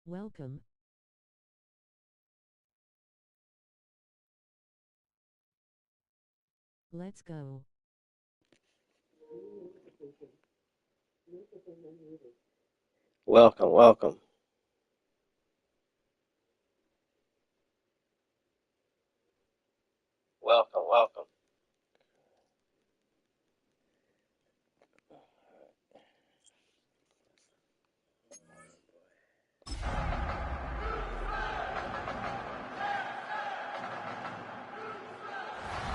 Welcome. Let's go. Welcome, welcome. Welcome, welcome.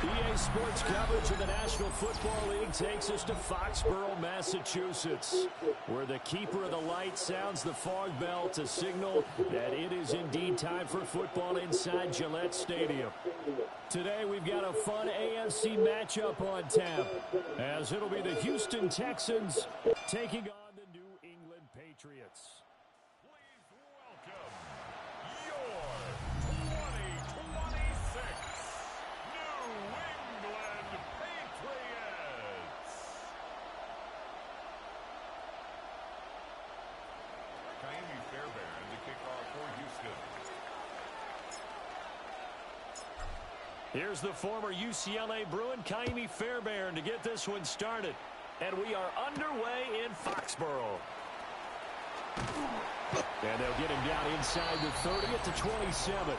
EA Sports coverage of the National Football League takes us to Foxborough, Massachusetts, where the keeper of the light sounds the fog bell to signal that it is indeed time for football inside Gillette Stadium. Today we've got a fun AFC matchup on tap, as it'll be the Houston Texans taking on the New England Patriots. Here's the former UCLA Bruin, Kaimi Fairbairn, to get this one started. And we are underway in Foxborough. And they'll get him down inside the 30 at the 27.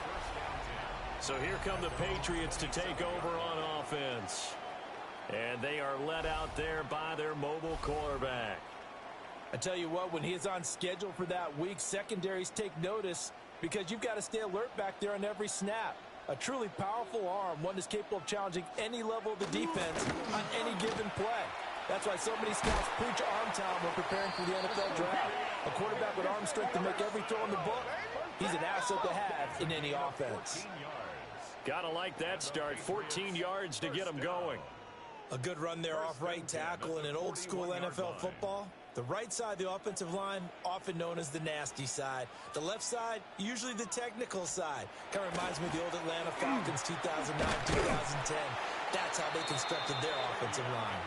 So here come the Patriots to take over on offense. And they are led out there by their mobile quarterback. I tell you what, when he's on schedule for that week, secondaries take notice because you've got to stay alert back there on every snap. A truly powerful arm, one that's capable of challenging any level of the defense on any given play. That's why so many scouts preach arm talent when preparing for the NFL draft. A quarterback with arm strength to make every throw in the book, he's an asset to have in any offense. Gotta like that start. 14 yards to get him going. A good run there off right tackle in an old school NFL football. The right side of the offensive line, often known as the nasty side. The left side, usually the technical side. Kind of reminds me of the old Atlanta Falcons 2009-2010. That's how they constructed their offensive line.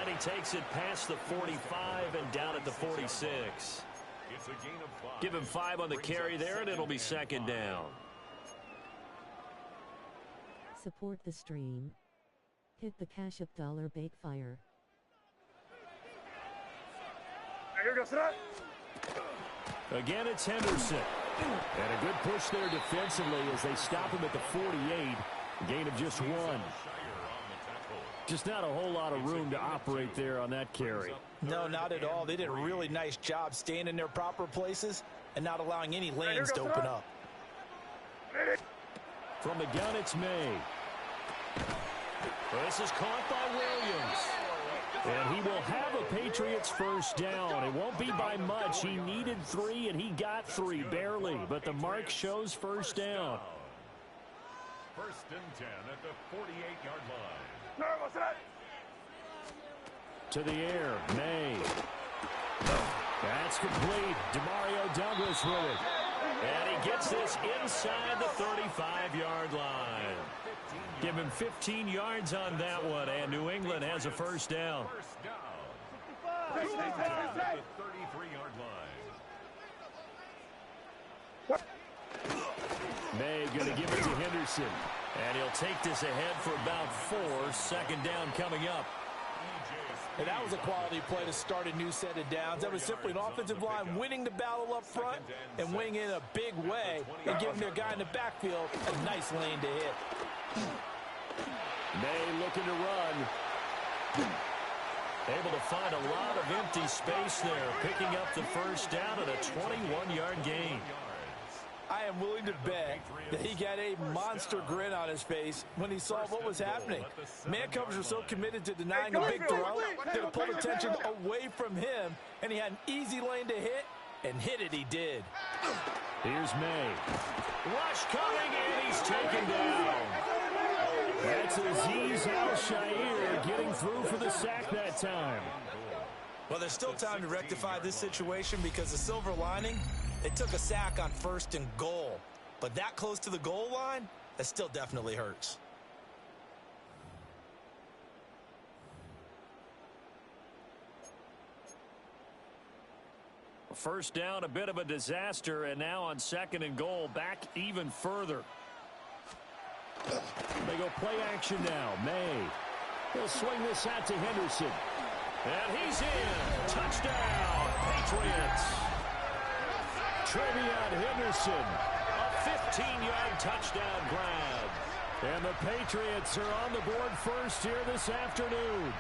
And he takes it past the 45 and down at the 46. Give him 5 on the carry there, and it'll be second down. Support the stream. Hit the Cash App $Bake Fire. Again, it's Henderson. And a good push there defensively as they stop him at the 48. A gain of just 1. Just not a whole lot of room to operate there on that carry. No, not at all. They did a really nice job staying in their proper places and not allowing any lanes to open up. From the gun, it's May. This is caught by Williams. And he will have a Patriots first down. It won't be by much. He needed 3, and he got 3, barely. But the mark shows first down. First and 10 at the 48-yard line. To the air, May. That's complete. Demario Douglas with it. And he gets this inside the 35-yard line. Give him 15 yards on that one, and New England has a first down. First down. At the 33-yard line. May going to give it to Henderson. And he'll take this ahead for about 4. Second down coming up. And that was a quality play to start a new set of downs. That was simply an offensive line winning the battle up front and winning in a big way and giving their guy in the backfield a nice lane to hit. May looking to run. Able to find a lot of empty space there, picking up the first down at a 21-yard gain. I am willing to bet that he got a monster grin on his face when he saw what was happening. Man coverage was so committed to denying a big throw that it pulled attention away from him, and he had an easy lane to hit, and hit it he did. Here's May. Rush coming, and he's taken down. That's Azeez Al-Shaair getting through for the sack that time. Well, there's still time to rectify this situation because the silver lining, they took a sack on 1st and goal. But that close to the goal line, that still definitely hurts. First down, a bit of a disaster, and now on 2nd and goal, back even further. They go play action now. May. He'll swing this out to Henderson. And he's in. Touchdown, Patriots. Trevion Henderson, a 15-yard touchdown grab. And the Patriots are on the board first here this afternoon.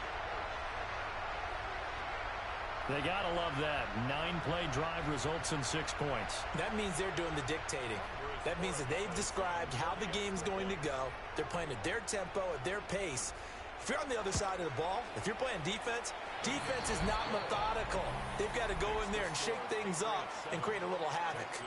They got to love that. 9-play drive results in 6 points. That means they're doing the dictating. That means that they've described how the game's going to go. They're playing at their tempo, at their pace. If you're on the other side of the ball, if you're playing defense, defense is not methodical. They've got to go in there and shake things up and create a little havoc.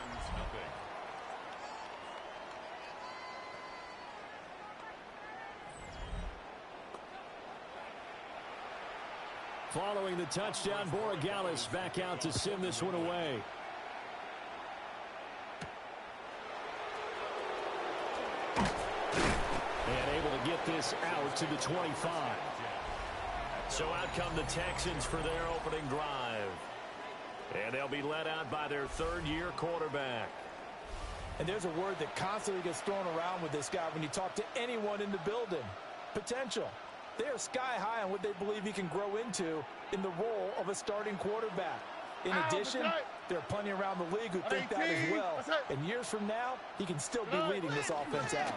Following the touchdown, Borregales back out to send this one away. And able to get this out to the 25. So out come the Texans for their opening drive. And they'll be led out by their 3rd-year quarterback. And there's a word that constantly gets thrown around with this guy when you talk to anyone in the building. Potential. They are sky high on what they believe he can grow into in the role of a starting quarterback. In addition, there are plenty around the league who think that as well. And years from now, he can still be leading this offense out.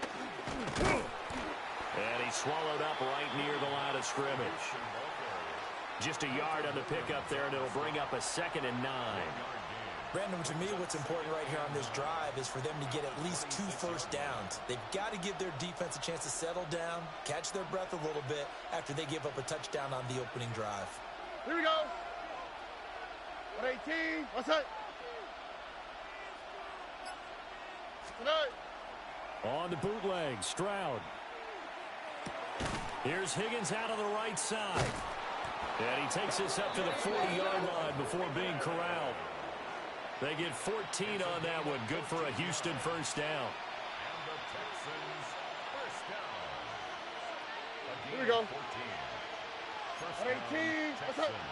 And he swallowed up right near the line of scrimmage. Just a yard on the pickup there, and it'll bring up a 2nd and 9. Brandon, to me, what's important right here on this drive is for them to get at least 2 first downs. They've got to give their defense a chance to settle down, catch their breath a little bit after they give up a touchdown on the opening drive. Here we go. 118. What's that? On the bootleg, Stroud. Here's Higgins out on the right side. And he takes this up to the 40-yard line before being corralled. They get 14 on that one. Good for a Houston first down. And the Texans first down. Here we go. 14. First down, 18. What's up? Texans.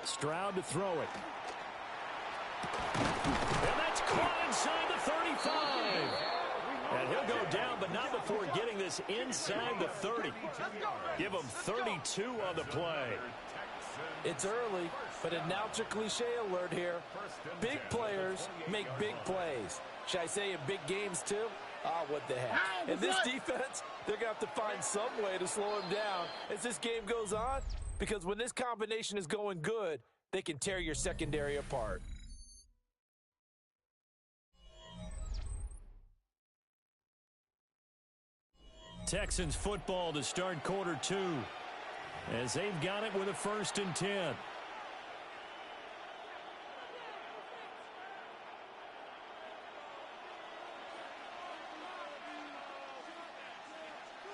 Stroud to throw it. And that's caught inside the 35. And he'll go down, but not before getting this inside the 30. Give him 32 on the play. It's early, but announcer cliche alert here. Big players make big plays. Should I say in big games too? Ah, what the heck. And this defense, they're going to have to find some way to slow him down as this game goes on. Because when this combination is going good, they can tear your secondary apart. Texans football to start quarter 2 as they've got it with a 1st and 10.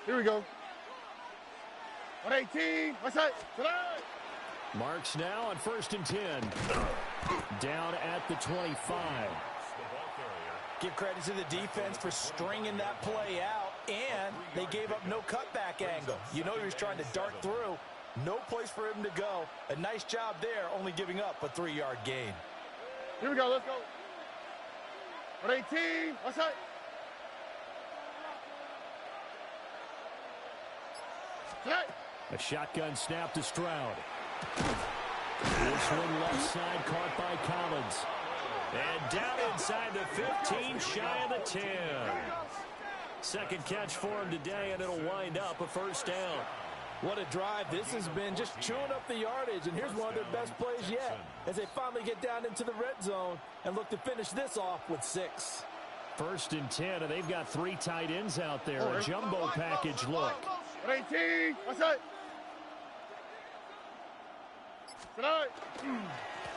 Here we go. 118. What's that? Marks now on 1st and 10. Down at the 25. Give credit to the defense for stringing that play out, and they gave up no cutback angle. You know he was trying to dart through. No place for him to go. A nice job there, only giving up a 3-yard gain. Here we go. Let's go. 118. What's that? A shotgun snap to Stroud. This one left side caught by Collins. And down inside the 15, shy of the 10. Second catch for him today, and it'll wind up a 1st down. What a drive this has been, just chewing up the yardage, and here's one of their best plays yet as they finally get down into the red zone and look to finish this off with 6. 1st and 10, and they've got 3 tight ends out there. A jumbo package look. 118. What's that?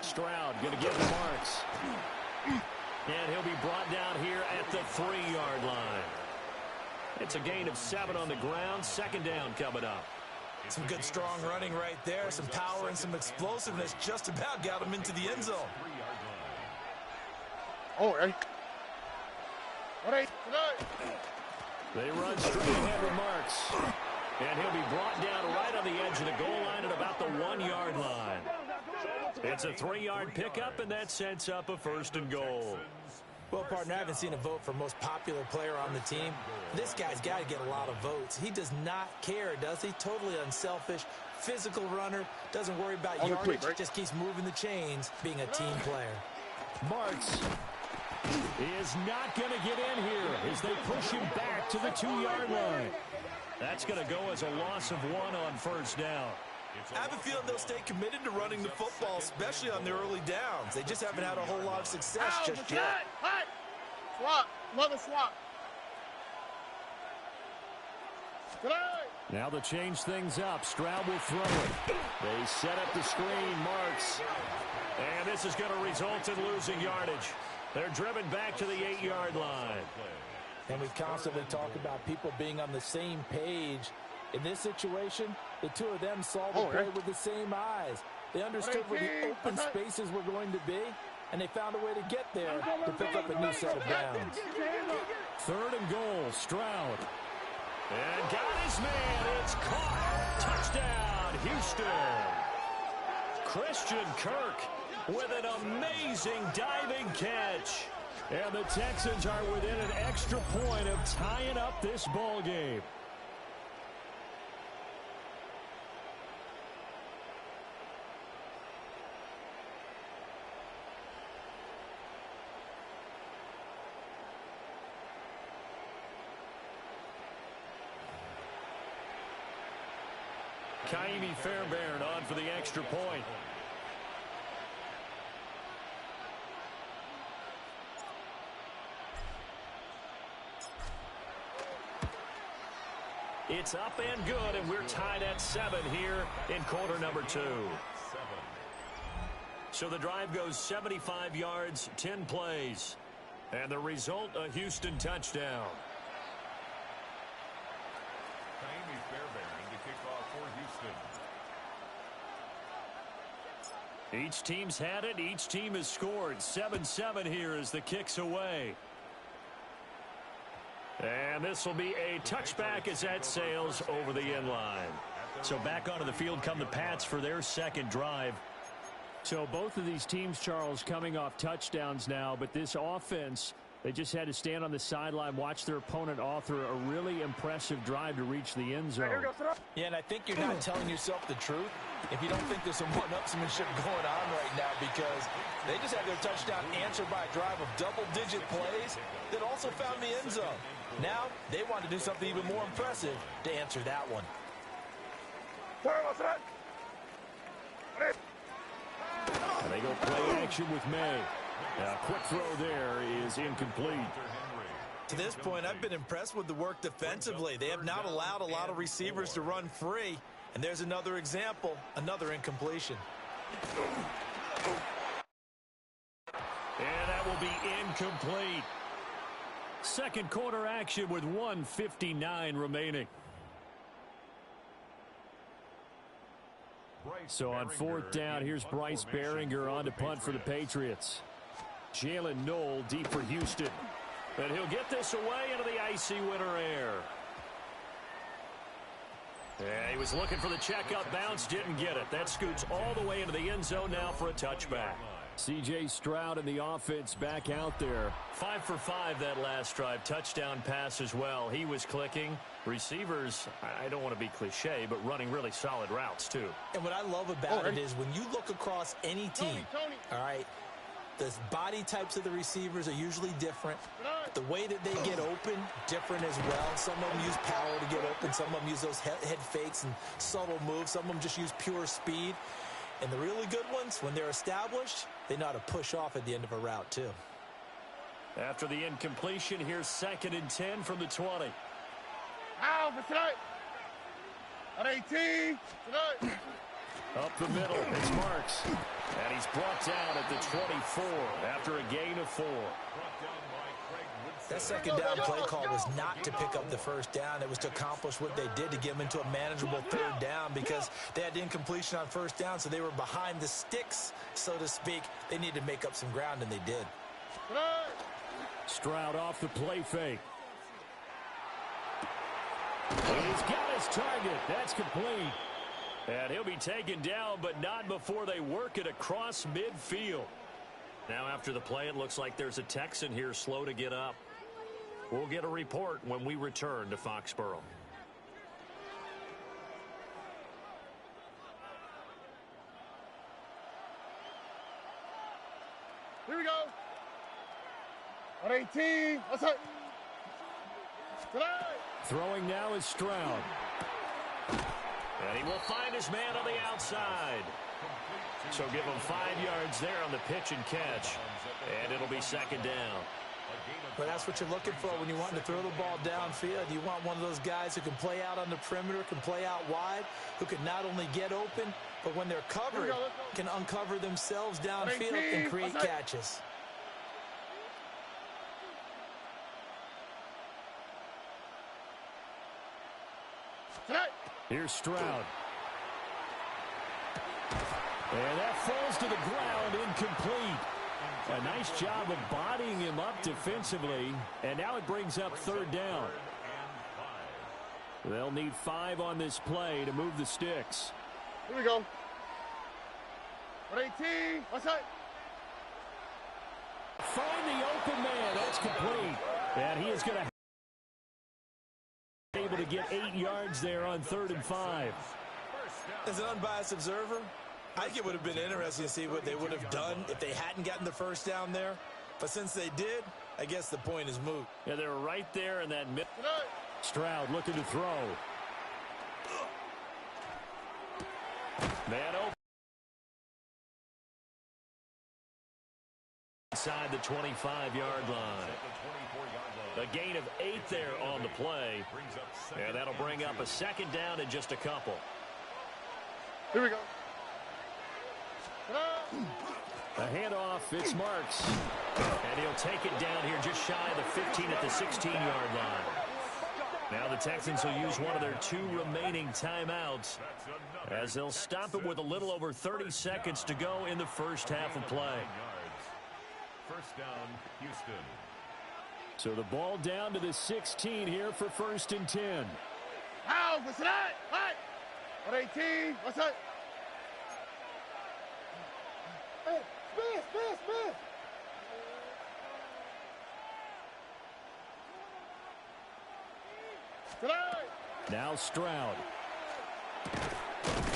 Stroud going to get the marks. And he'll be brought down here at the 3-yard line. It's a gain of 7 on the ground. 2nd down coming up. Some good strong running right there. Some power and some explosiveness just about got him into the end zone. Oh, right. Ready, tonight. They run straight ahead with Marks. And he'll be brought down right on the edge of the goal line at about the 1-yard line. It's a 3-yard pickup, and that sets up a 1st and goal. Well, partner, I haven't seen a vote for most popular player on the team. This guy's got to get a lot of votes. He does not care, does he? Totally unselfish, physical runner, doesn't worry about yardage, just keeps moving the chains, being a team player. Marks is not going to get in here as they push him back to the 2-yard line. That's going to go as a loss of 1 on 1st down. I have a feeling they'll stay committed to running the football, especially on their early downs. They just haven't had a whole lot of success just yet. Hey! Swap. Another swap. Tonight. Now to change things up, Stroud will throw it. They set up the screen, Marks. And this is going to result in losing yardage. They're driven back to the 8-yard line. And we constantly talk about people being on the same page. In this situation, the two of them saw the play with the same eyes. They understood where the open spaces were going to be, and they found a way to get there to pick up a new set of downs. 3rd and goal, Stroud. And got his man. It's caught. Touchdown, Houston. Christian Kirk with an amazing diving catch. And the Texans are within an extra point of tying up this ball game. Kaimi Fairbairn on for the extra point. It's up and good, and we're tied at 7 here in quarter number 2. So the drive goes 75 yards, 10 plays. And the result, a Houston touchdown. Kaimi Fairbairn to kick off for Houston. Each team's had it. Each team has scored. 7-7 here as the kick's away. And this will be a touchback as that sails over the end line. So back onto the field come the Pats for their 2nd drive. So both of these teams, Charles, coming off touchdowns now, but this offense, they just had to stand on the sideline, watch their opponent author a really impressive drive to reach the end zone. Yeah, and I think you're not telling yourself the truth if you don't think there's some one-upsmanship going on right now, because they just had their touchdown answered by a drive of double-digit plays that also found the end zone. Now they want to do something even more impressive to answer that one. And they go play action with May. A quick throw there is incomplete. To this point, I've been impressed with the work defensively. They have not allowed a lot of receivers to run free. And there's another example, another incompletion. And that will be incomplete. 2nd quarter action with 1:59 remaining. So on 4th down, here's Bryce Behringer on to punt for the Patriots. Jalen Knoll deep for Houston. And he'll get this away into the icy winter air. Yeah, he was looking for the checkup bounce, didn't get it. That scoots all the way into the end zone now for a touchback. C.J. Stroud and the offense back out there. 5 for 5 that last drive. Touchdown pass as well. He was clicking. Receivers, I don't want to be cliche, but running really solid routes too. And what I love about it is when you look across any team, all right, the body types of the receivers are usually different. The way that they get open, different as well. Some of them use power to get open. Some of them use those head fakes and subtle moves. Some of them just use pure speed. And the really good ones, when they're established, they know how to push off at the end of a route too. After the incompletion, here's 2nd and 10 from the 20. Out for tonight. At 18. Tonight. Up the middle, it's Marks. And he's brought down at the 24 after a gain of 4. That 2nd down play call was not to pick up the 1st down. It was to accomplish what they did to get them into a manageable 3rd down, because they had incompletion on 1st down, so they were behind the sticks, so to speak. They needed to make up some ground, and they did. Stroud off the play fake. He's got his target. That's complete. And he'll be taken down, but not before they work it across midfield. Now after the play, it looks like there's a Texan here slow to get up. We'll get a report when we return to Foxborough. Here we go. On 18. Let's hit. Tonight. Throwing now is Stroud. And he will find his man on the outside. So give him 5 yards there on the pitch and catch. And it'll be second down. But that's what you're looking for when you want to throw the ball downfield. You want one of those guys who can play out on the perimeter, can play out wide, who can not only get open, but when they're covered, can uncover themselves downfield and create catches. Here's Stroud. And that falls to the ground, incomplete. A nice job of bodying him up defensively. And now it brings up third down. They'll need 5 on this play to move the sticks. Here we go. On 18. Let's hit. Find the open man. That's complete. And he is going to able to get 8 yards there on 3rd and 5. As an unbiased observer, I think it would have been interesting to see what they would have done if they hadn't gotten the first down there. But since they did, I guess the point is moot. Yeah, they're right there in that mid. Stroud looking to throw. Man open. Inside the 25-yard line. A gain of 8 there on the play. And that'll bring up a second down in just a couple. Here we go. A handoff, it's Marks. And he'll take it down here just shy of the 15 at the 16-yard line. Now the Texans will use one of their 2 remaining timeouts as they'll stop it with a little over 30 seconds to go in the first half of play. First down, Houston. So the ball down to the 16 here for 1st and 10. How? What's that? Hey! On 18. What's that? Hey, Smith. Tonight. Now Stroud.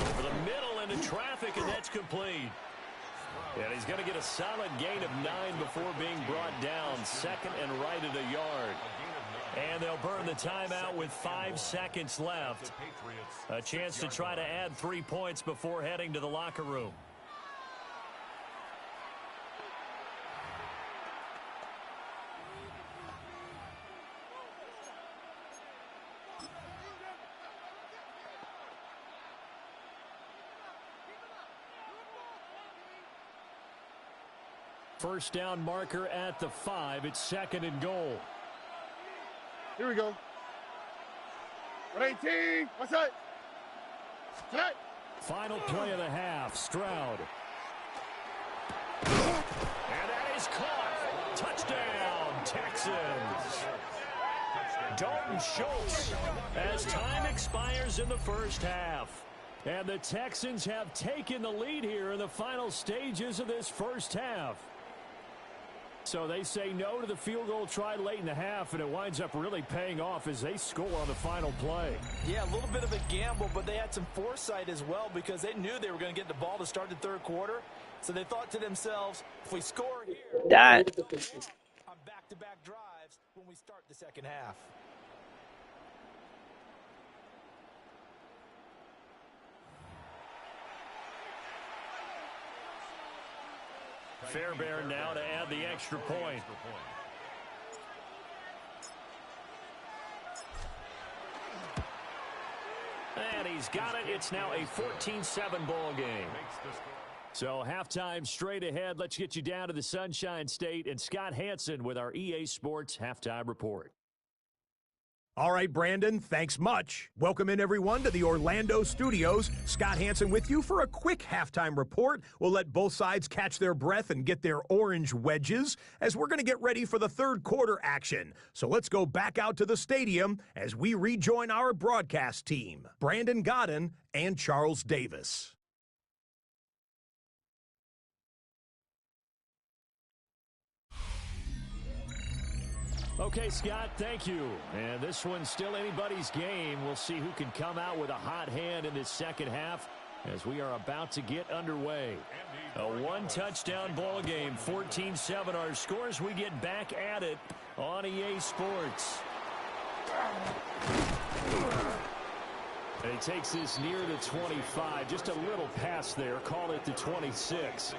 Over the middle into traffic, and that's complete. And he's going to get a solid gain of 9 before being brought down. 2nd and right at a yard. And they'll burn the timeout with 5 seconds left. A chance to try to add 3 points before heading to the locker room. First down marker at the 5. It's 2nd and goal. Here we go. On 18. What's that? Tonight. Final play of the half. Stroud. And that is caught. Touchdown, Texans. Dalton Schultz as time expires in the first half. And the Texans have taken the lead here in the final stages of this first half. So they say no to the field goal try late in the half, and it winds up really paying off as they score on the final play. Yeah, a little bit of a gamble, but they had some foresight as well because they knew they were going to get the ball to start the 3rd quarter. So they thought to themselves, if we score here, on back-to-back drives when we start the 2nd half. Fairbairn now to add the extra point. And he's got it. It's now a 14-7 ball game. So halftime straight ahead. Let's get you down to the Sunshine State and Scott Hansen with our EA Sports Halftime Report. All right, Brandon, thanks much. Welcome in, everyone, to the Orlando studios. Scott Hansen with you for a quick halftime report. We'll let both sides catch their breath and get their orange wedges as we're going to get ready for the third quarter action. So let's go back out to the stadium as we rejoin our broadcast team, Brandon Godden and Charles Davis. Okay, Scott, thank you. And this one's still anybody's game. We'll see who can come out with a hot hand in this second half as we are about to get underway. A one-touchdown ball game, 14-7 our scores. We get back at it on EA Sports. And he takes this near the 25. Just a little pass there. Call it the 26.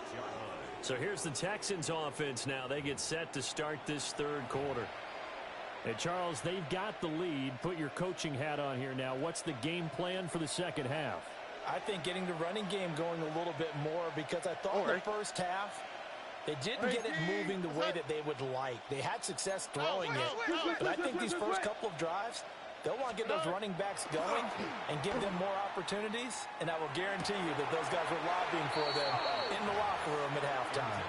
So here's the Texans offense now. They get set to start this third quarter. And Charles, they've got the lead. Put your coaching hat on here now. What's the game plan for the second half? I think getting the running game going a little bit more, because I thought the first half they didn't get it moving the way that they would like. They had success throwing it, but I think these first couple of drives, they'll want to get those running backs going and give them more opportunities, and I will guarantee you that those guys were lobbying for them in the locker room at halftime.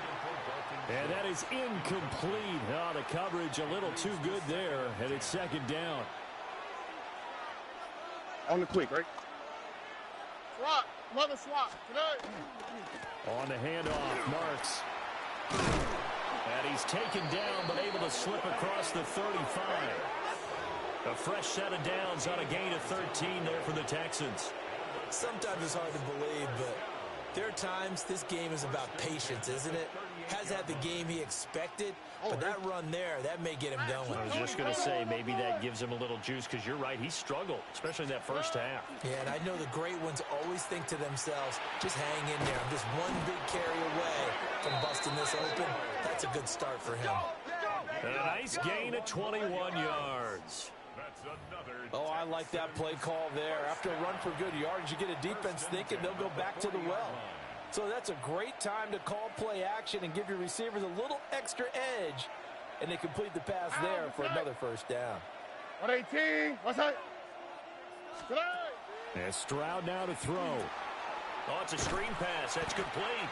And that is incomplete. Oh, the coverage a little too good there, and it's second down. On the quick, right? Swap. Another swap. Today. On the handoff, Marks. And he's taken down, but able to slip across the 35. A fresh set of downs on a gain of 13 there for the Texans. Sometimes it's hard to believe, but there are times this game is about patience, isn't it? Hasn't had the game he expected, but that run there, that may get him going. I was just going to say, maybe that gives him a little juice, because you're right, he struggled, especially in that first half. Yeah, and I know the great ones always think to themselves, just hang in there. I'm just one big carry away from busting this open. That's a good start for him. And a nice gain of 21 yards. Oh, I like that play call there. After a run for good yards, you get a defense thinking they'll go back to the well. So that's a great time to call play action and give your receivers a little extra edge, and they complete the pass there for another first down. 118. What's that? And Stroud now to throw. Oh, it's a screen pass. That's complete.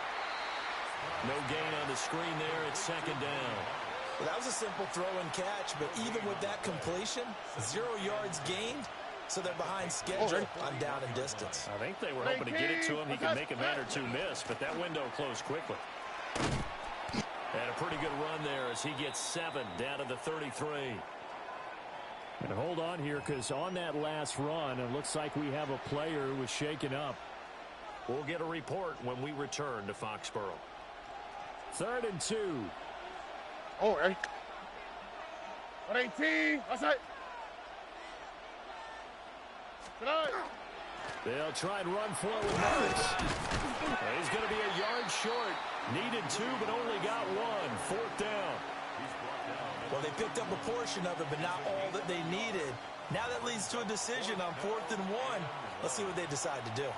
No gain on the screen there. It's second down. Well, that was a simple throw and catch, but even with that completion, 0 yards gained, so they're behind schedule on down and distance. I think they were hoping to get it to him. He could make a man or two miss, but that window closed quickly. And a pretty good run there as he gets 7 down to the 33. And hold on here, because on that last run, it looks like we have a player who was shaken up. We'll get a report when we return to Foxborough. 3rd and 2. All right. 118. What's that? They'll try and run for it with Marks. He's going to be a yard short. Needed 2, but only got 1. 4th down. Well, they picked up a portion of it, but not all that they needed. Now that leads to a decision on 4th and 1. Let's see what they decide to do.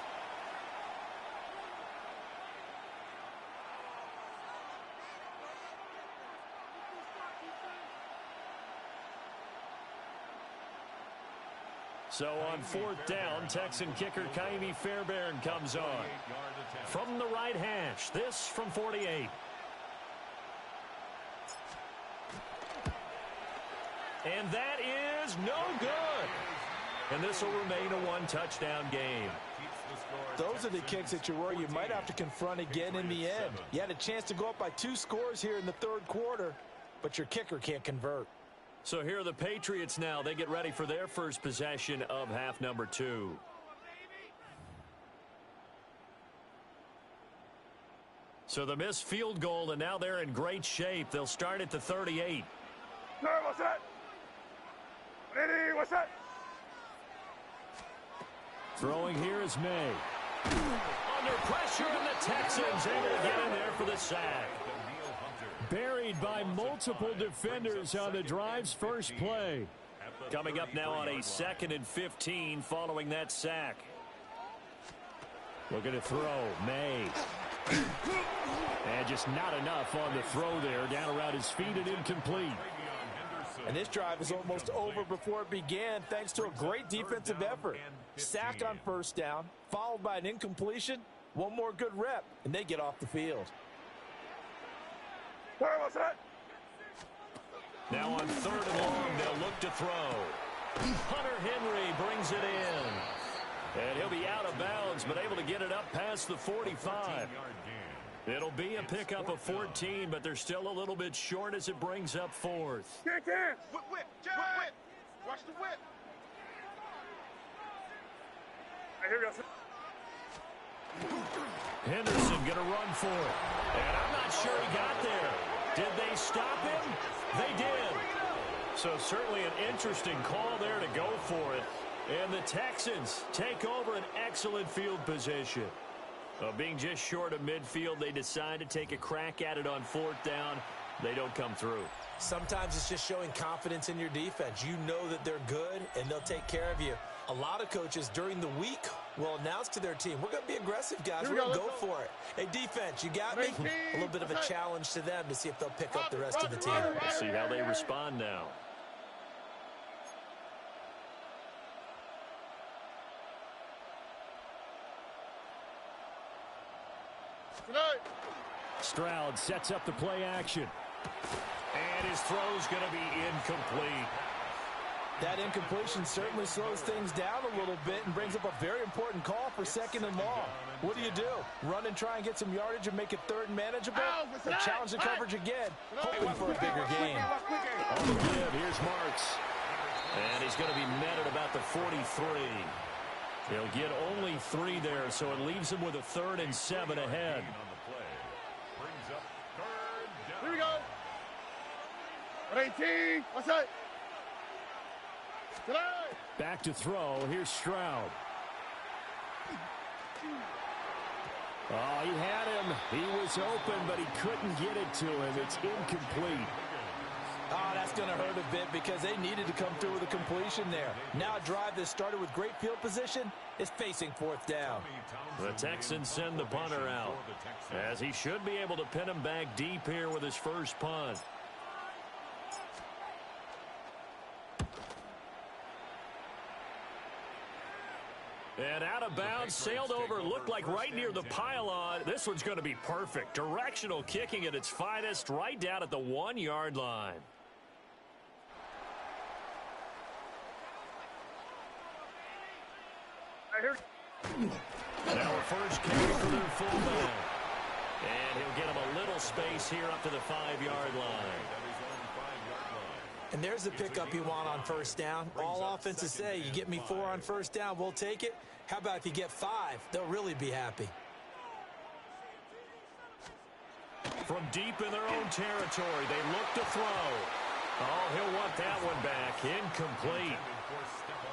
So on 4th down, Texan kicker Kaimi Fairbairn comes on. From the right hash, this from 48. And that is no good. And this will remain a one-touchdown game. Those are the kicks that you worry you might have to confront again in the end. You had a chance to go up by 2 scores here in the third quarter, but your kicker can't convert. So here are the Patriots now. They get ready for their first possession of half number 2. So the missed field goal, and now they're in great shape. They'll start at the 38. What's that? Ready? What's that? Throwing here is May. Under pressure, and the Texans able to get in there for the sack. Buried by multiple defenders on the drive's first play. Coming up now on a 2nd and 15 following that sack. Looking to throw, May. And just not enough on the throw there. Down around his feet and incomplete. And this drive is almost over before it began thanks to a great defensive effort. Sack on first down, followed by an incompletion. One more good rep, and they get off the field. Now on 3rd and long, they'll look to throw. Hunter Henry brings it in. And he'll be out of bounds, but able to get it up past the 45. It'll be a pickup of 14, but they're still a little bit short as it brings up 4th. Whip. Watch the whip. Here we go. Henderson going to run for it. And I'm not sure he got there. Did they stop him? They did. So certainly an interesting call there to go for it. And the Texans take over an excellent field position. Being just short of midfield, they decide to take a crack at it on 4th down. They don't come through. Sometimes it's just showing confidence in your defense. You know that they're good, and they'll take care of you. A lot of coaches during the week will announce to their team, we're going to be aggressive, guys. We're going to go for it. Hey, defense, you got me? A little bit of a challenge to them to see if they'll pick up the rest of the team. We'll see how they respond now. Stroud sets up the play action. And his throw's going to be incomplete. That incompletion certainly slows things down a little bit and brings up a very important call for 2nd and long. What do? Run and try and get some yardage and make it 3rd and manageable? Or challenge the coverage again, hoping for a bigger gain. On the give, here's Marks. And he's going to be met at about the 43. He'll get only 3 there, so it leaves him with a 3rd and 7 ahead. Here we go. 18. What's that? Back to throw. Here's Stroud. Oh, he had him. He was open, but he couldn't get it to him. It's incomplete. Oh, that's going to hurt a bit because they needed to come through with a completion there. Now a drive that started with great field position is facing 4th down. The Texans send the punter out, as he should be able to pin him back deep here with his first punt. And out of bounds, sailed over, looked like right near the pylon. This one's going to be perfect. Directional kicking at its finest, right down at the 1-yard line. Now a first carry for their fullback. And he'll get him a little space here up to the 5-yard line. And there's the pickup you want on 1st down. All offenses say, you get me 4 on 1st down, we'll take it. How about if you get 5? They'll really be happy. From deep in their own territory, they look to throw. Oh, he'll want that one back. Incomplete.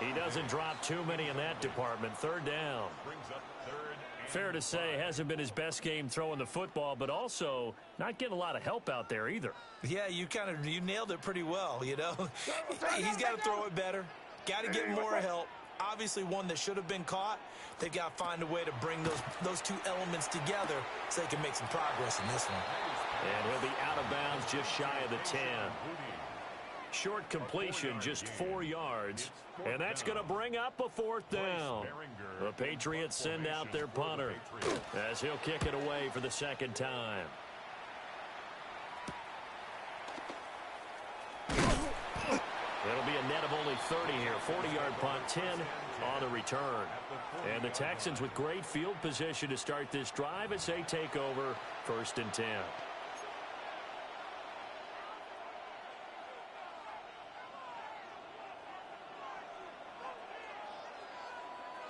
He doesn't drop too many in that department. 3rd down. Fair to say, hasn't been his best game throwing the football, but also not getting a lot of help out there either. Yeah, you nailed it pretty well, you know. He's got to throw it better. Got to get more help. Obviously one that should have been caught. They've got to find a way to bring those 2 elements together so they can make some progress in this one. And he'll be out of bounds just shy of the 10. Short completion, just 4 yards. And that's going to bring up a 4th down. The Patriots send out their punter as he'll kick it away for the 2nd time. It'll be a net of only 30 here. 40-yard punt, 10 on the return. And the Texans with great field position to start this drive as they take over 1st and 10.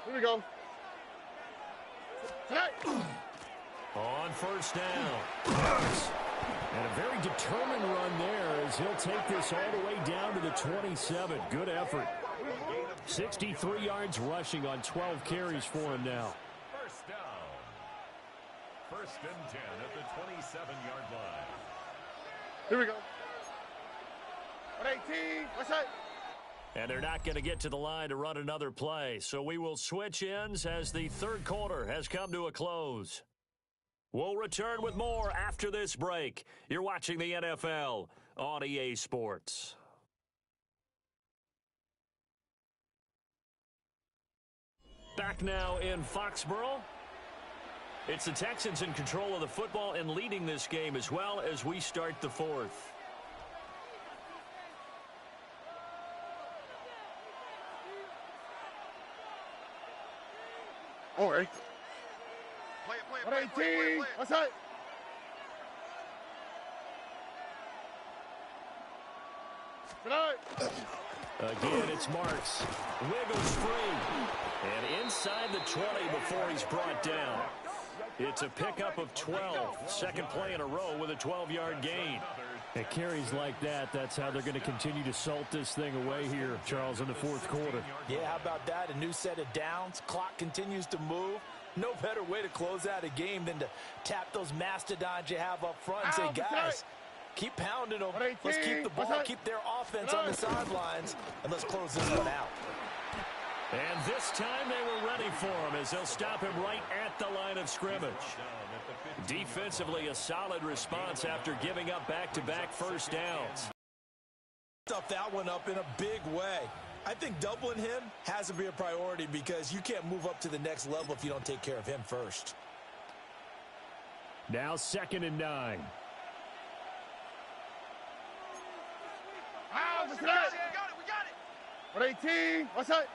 Here we go. On 1st down. And a very determined run there as he'll take this all the way down to the 27. Good effort. 63 yards rushing on 12 carries for him now. 1st down. 1st and 10 at the 27-yard line. Here we go. 18. What's that? And they're not going to get to the line to run another play. So we will switch ends as the 3rd quarter has come to a close. We'll return with more after this break. You're watching the NFL on EA Sports. Back now in Foxborough. It's the Texans in control of the football and leading this game as well as we start the fourth. All right. Play it. What's that? Again, it's Marks. Wiggles free. And inside the 20 before he's brought down. It's a pickup of 12. Second play in a row with a 12-yard gain. At carries like that, that's how they're going to continue to salt this thing away here, Charles, in the fourth quarter. Yeah, how about that? A new set of downs. Clock continues to move. No better way to close out a game than to tap those mastodons you have up front and say, guys, keep pounding them. Let's keep the ball, keep their offense on the sidelines, and let's close this one out. And this time they were ready for him as they'll stop him right at the line of scrimmage. Defensively, a solid response after giving up back-to-back first downs. Stuff that one up in a big way. I think doubling him has to be a priority because you can't move up to the next level if you don't take care of him first. Now 2nd and 9. We got it. 18. What's that?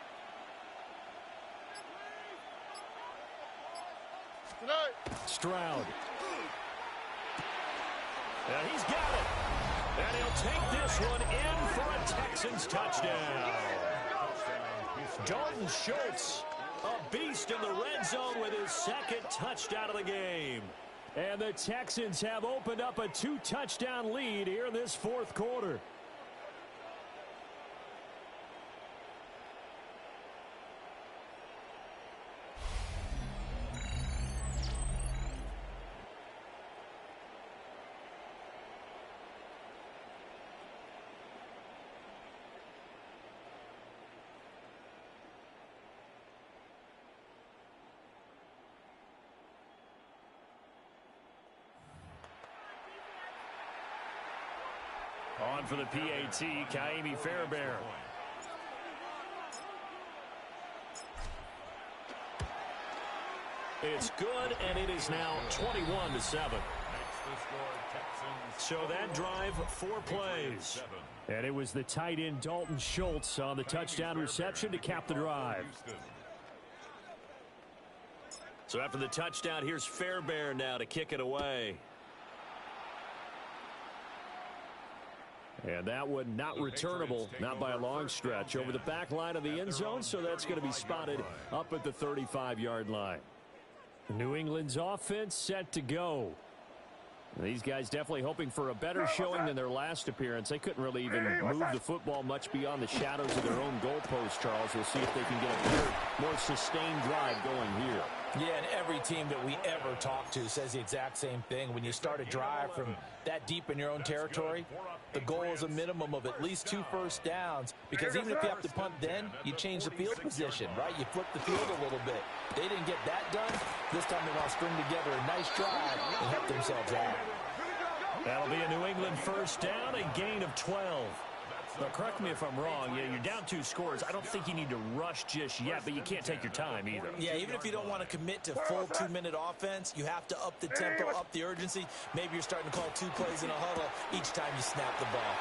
Stroud. And he's got it. And he'll take this one in for a Texans touchdown. Dalton Schultz, a beast in the red zone with his second touchdown of the game. And the Texans have opened up a 2-touchdown lead here in this fourth quarter. On for the PAT, Kaimi Fairbairn. It's good, and it is now 21-7. So that drive, 4 plays. And it was the tight end Dalton Schultz on the touchdown reception to cap the drive. So after the touchdown, here's Fairbairn now to kick it away. And that one not returnable, not by a long stretch, over the back line of the end zone, so that's going to be spotted up at the 35-yard line. New England's offense set to go. These guys definitely hoping for a better showing than their last appearance. They couldn't really even move the football much beyond the shadows of their own goalpost, Charles. We'll see if they can get a better, more sustained drive going here. Yeah, and every team that we ever talk to says the exact same thing. When you start a drive from that deep in your own territory, the goal is a minimum of at least 2 first downs, because even if you have to punt then, you change the field position, right? You flip the field a little bit. They didn't get that done. This time they want to string together a nice drive and help themselves out. That'll be a New England first down, a gain of 12. Now, correct me if I'm wrong. Yeah, you're down 2 scores. I don't think you need to rush just yet, but you can't take your time either. Yeah, even if you don't want to commit to full 2-minute offense, you have to up the tempo, up the urgency. Maybe you're starting to call 2 plays in a huddle each time you snap the ball.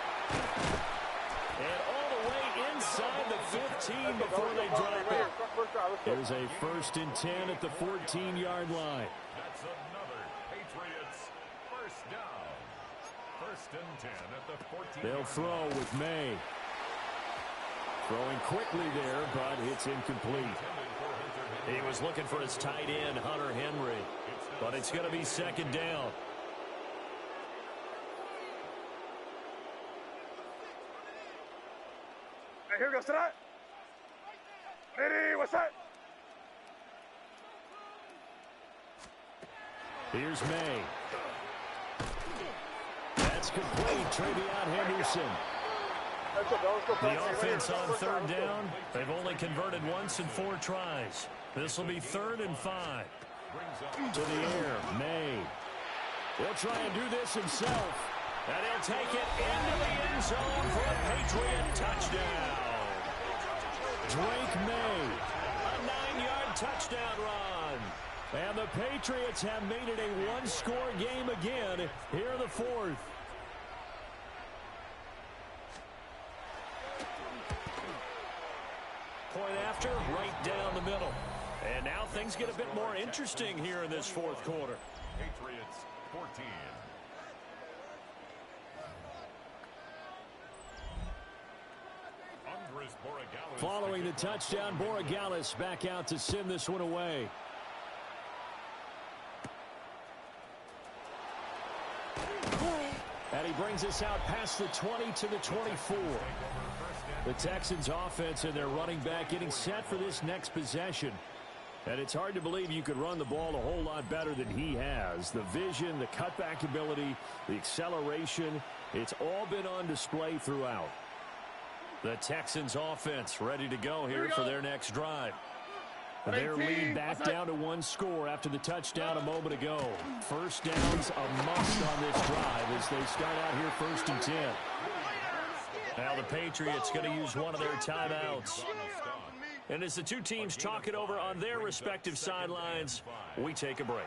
And all the way inside the 15 before they drop it. Here's a 1st and 10 at the 14-yard line. That's another Patriots first down. 1st and 10 at the 14. They'll throw with May. Throwing quickly there, but it's incomplete. He was looking for his tight end, Hunter Henry. But it's going to be 2nd down. Hey, here we go, sit up. Ready, what's that? Here's May. That's complete. Travion Henderson. The offense on 3rd down. They've only converted once in 4 tries. This will be 3rd and 5. To the air, May. He'll try and do this himself. And he'll take it into the end zone for a Patriot touchdown. Drake May. A 9-yard touchdown run. And the Patriots have made it a one-score game again here in the fourth. Point after, right down the middle. And now things get a bit more interesting here in this fourth quarter. Patriots 14. Following the touchdown, Borregales back out to send this one away. And he brings us out past the 20 to the 24. The Texans offense and their running back getting set for this next possession. And it's hard to believe you could run the ball a whole lot better than he has. The vision, the cutback ability, the acceleration, it's all been on display throughout. The Texans offense ready to go here for their next drive. Their lead back down to one score after the touchdown a moment ago. First down's a must on this drive as they start out here 1st and 10. Now the Patriots going to use one of their timeouts. And as the two teams talk it over on their respective sidelines, we take a break.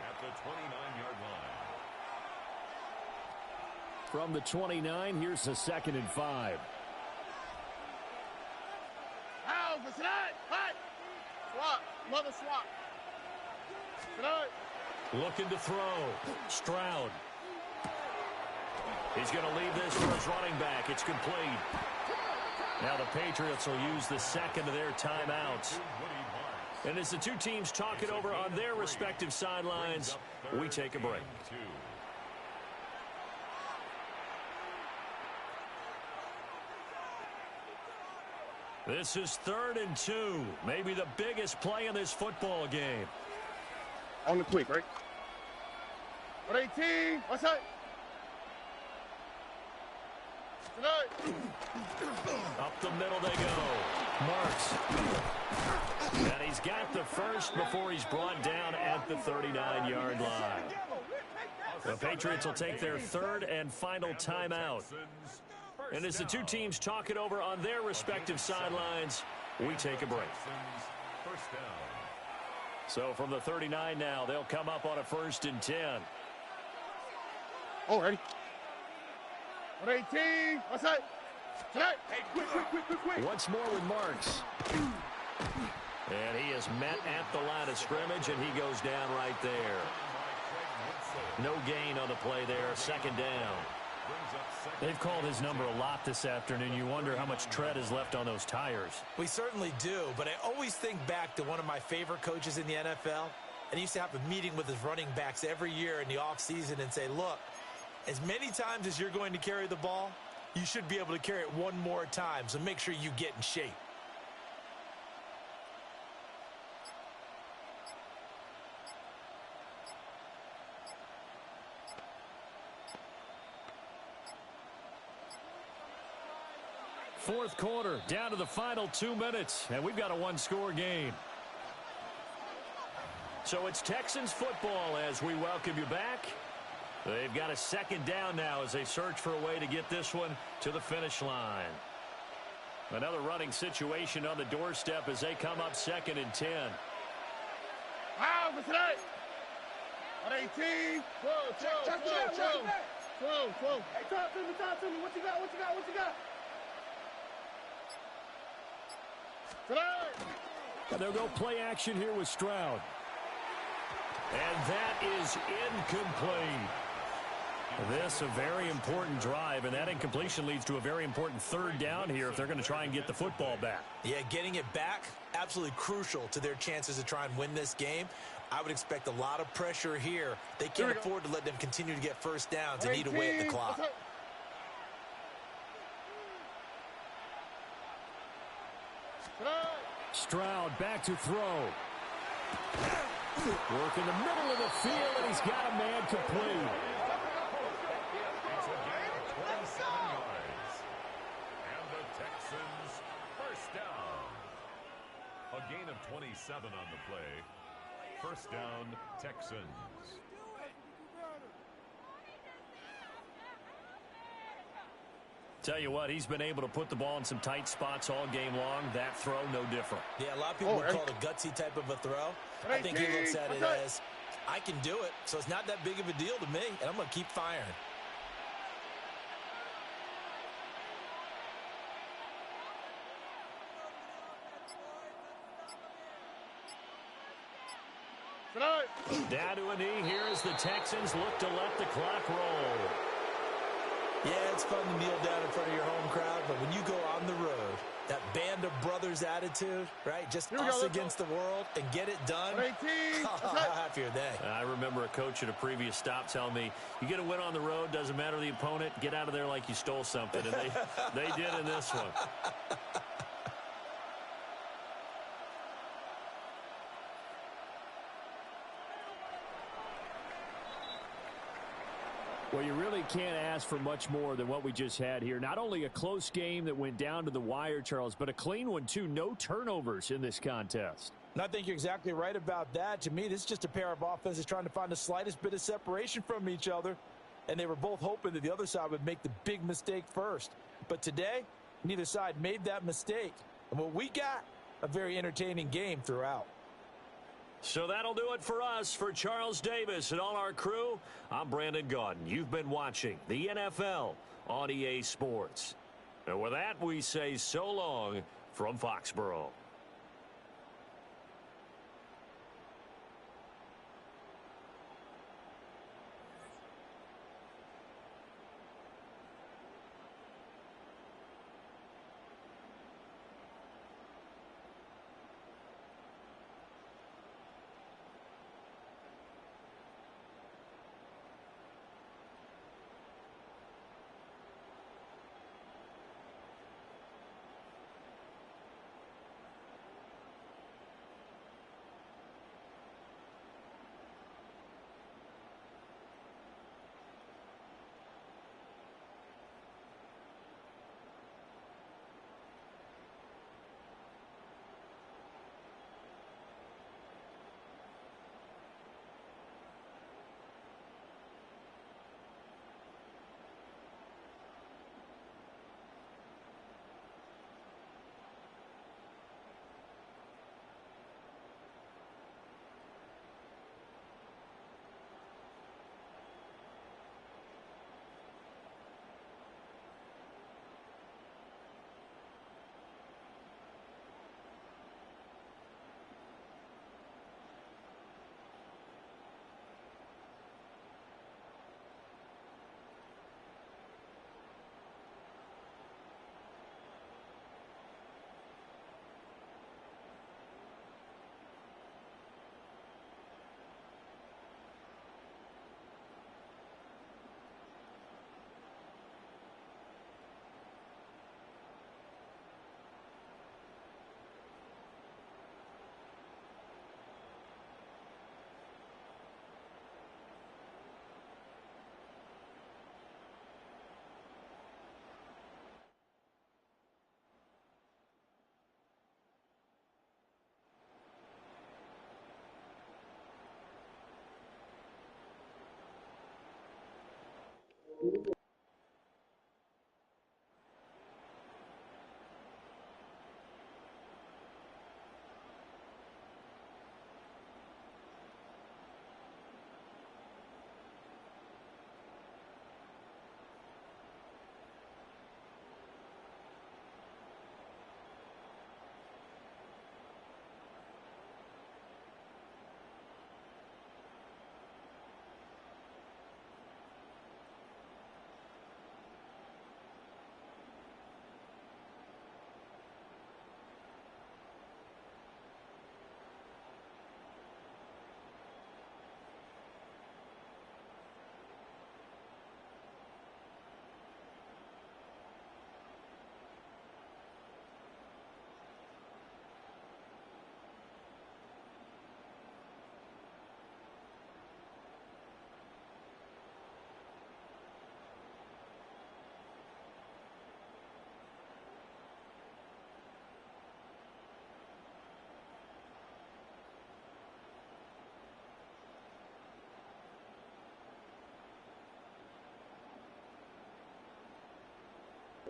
From the 29, here's a 2nd and 5. Swap. Mother swap. Looking to throw. Stroud. He's going to leave this for his running back. It's complete. Now the Patriots will use the second of their timeouts. And as the two teams talk it over on their respective sidelines, we take a break. This is 3rd and 2. Maybe the biggest play in this football game. On the quick, right? 18. What's that? Up the middle they go. Marks. And he's got the first before he's brought down at the 39-yard line. The Patriots will take their 3rd and final timeout. And as the two teams talk it over on their respective sidelines, we take a break. So from the 39 now, they'll come up on a 1st and 10. Oh, ready. 18. What's that? Tonight. Hey, quick. Once more with Marks. And he is met at the line of scrimmage, and he goes down right there. No gain on the play there. 2nd down. They've called his number a lot this afternoon. You wonder how much tread is left on those tires. We certainly do, but I always think back to one of my favorite coaches in the NFL. And he used to have a meeting with his running backs every year in the offseason and say, look, as many times as you're going to carry the ball, you should be able to carry it one more time, so make sure you get in shape. Fourth quarter, down to the final 2 minutes, and we've got a one-score game. So it's Texans football as we welcome you back. They've got a 2nd down now as they search for a way to get this one to the finish line. Another running situation on the doorstep as they come up 2nd and 10. Wow, for today. 18. Whoa. Hey, talk to me. What you got? And they'll go play action here with Stroud. And that is incomplete. This a very important drive, and that incompletion leads to a very important 3rd down here if they're going to try and get the football back. Yeah, getting it back, absolutely crucial to their chances to try and win this game. I would expect a lot of pressure here. They can't afford to let them continue to get 1st downs and eat away at the clock. Stroud back to throw. Work in the middle of the field, and he's got a man complete. It's a gain of 27 yards. And the Texans first down. A gain of 27 on the play. First down, Texans. Tell you what, he's been able to put the ball in some tight spots all game long. That throw, no different. Yeah, a lot of people would call it a gutsy type of a throw. I think he looks at it as, I can do it, so it's not that big of a deal to me, and I'm going to keep firing. Down to a knee here as the Texans look to let the clock roll. Yeah, it's fun to kneel down in front of your home crowd, but when you go on the road, that band of brothers attitude, right? Just us against the world and get it done. How happy are they? I remember a coach at a previous stop telling me, you get a win on the road, doesn't matter the opponent, get out of there like you stole something. And they did in this one. Well, you really can't ask for much more than what we just had here. Not only a close game that went down to the wire, Charles, but a clean one, too. No turnovers in this contest. And I think you're exactly right about that. To me, this is just a pair of offenses trying to find the slightest bit of separation from each other. And they were both hoping that the other side would make the big mistake first. But today, neither side made that mistake. And what we got, a very entertaining game throughout. So that'll do it for us. For Charles Davis and all our crew, I'm Brandon Gaudin. You've been watching the NFL on EA Sports. And with that, we say so long from Foxborough.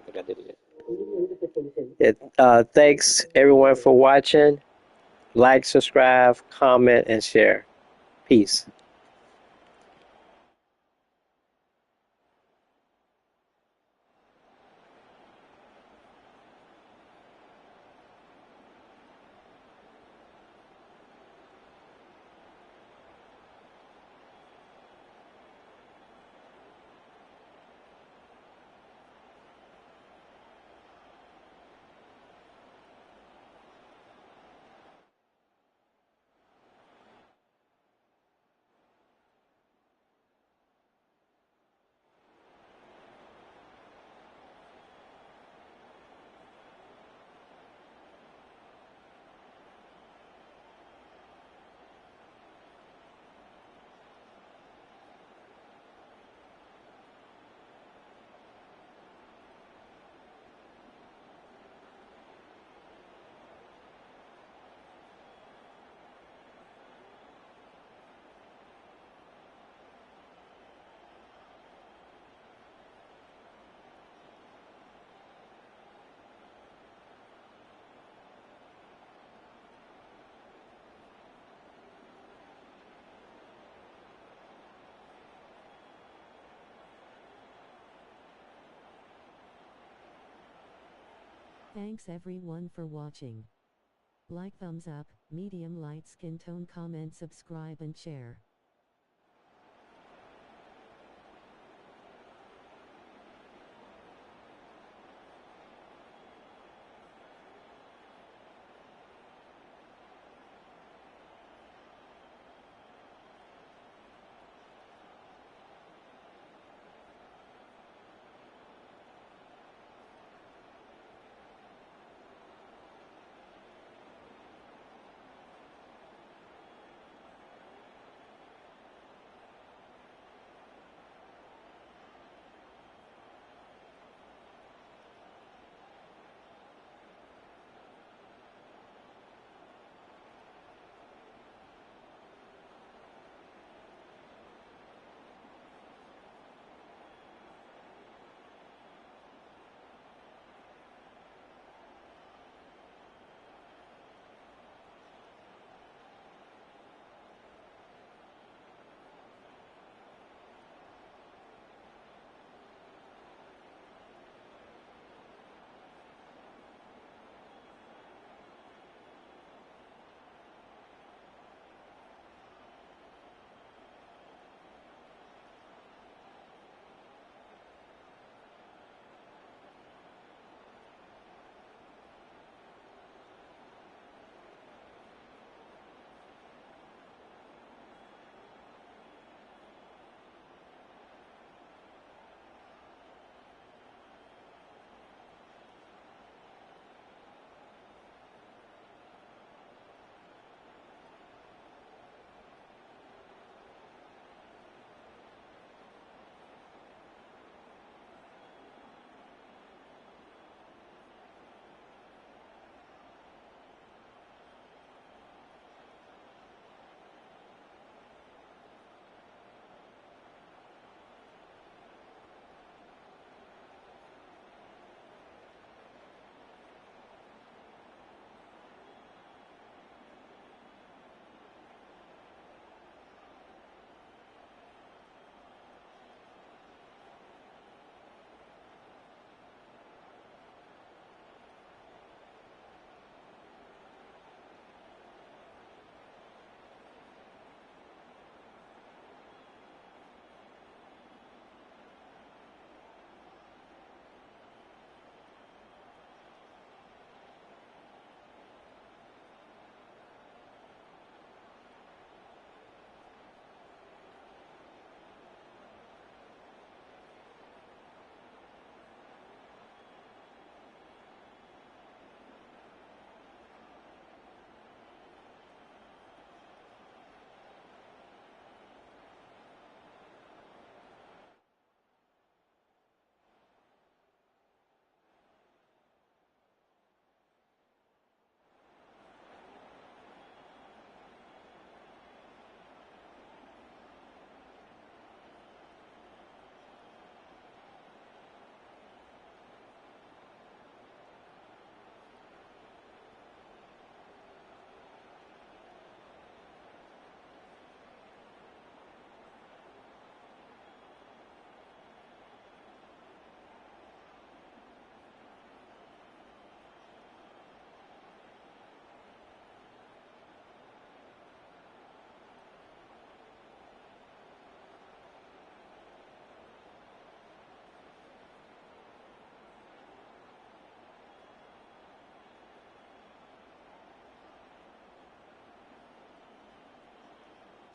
think I did it yet. Thanks everyone for watching. Like, subscribe, comment, and share. Peace. Thanks everyone for watching. Like, thumbs up, medium light skin tone, comment, subscribe and share.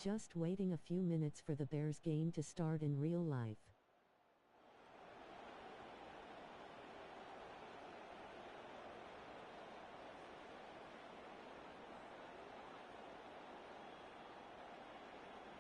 Just waiting a few minutes for the Bears game to start in real life.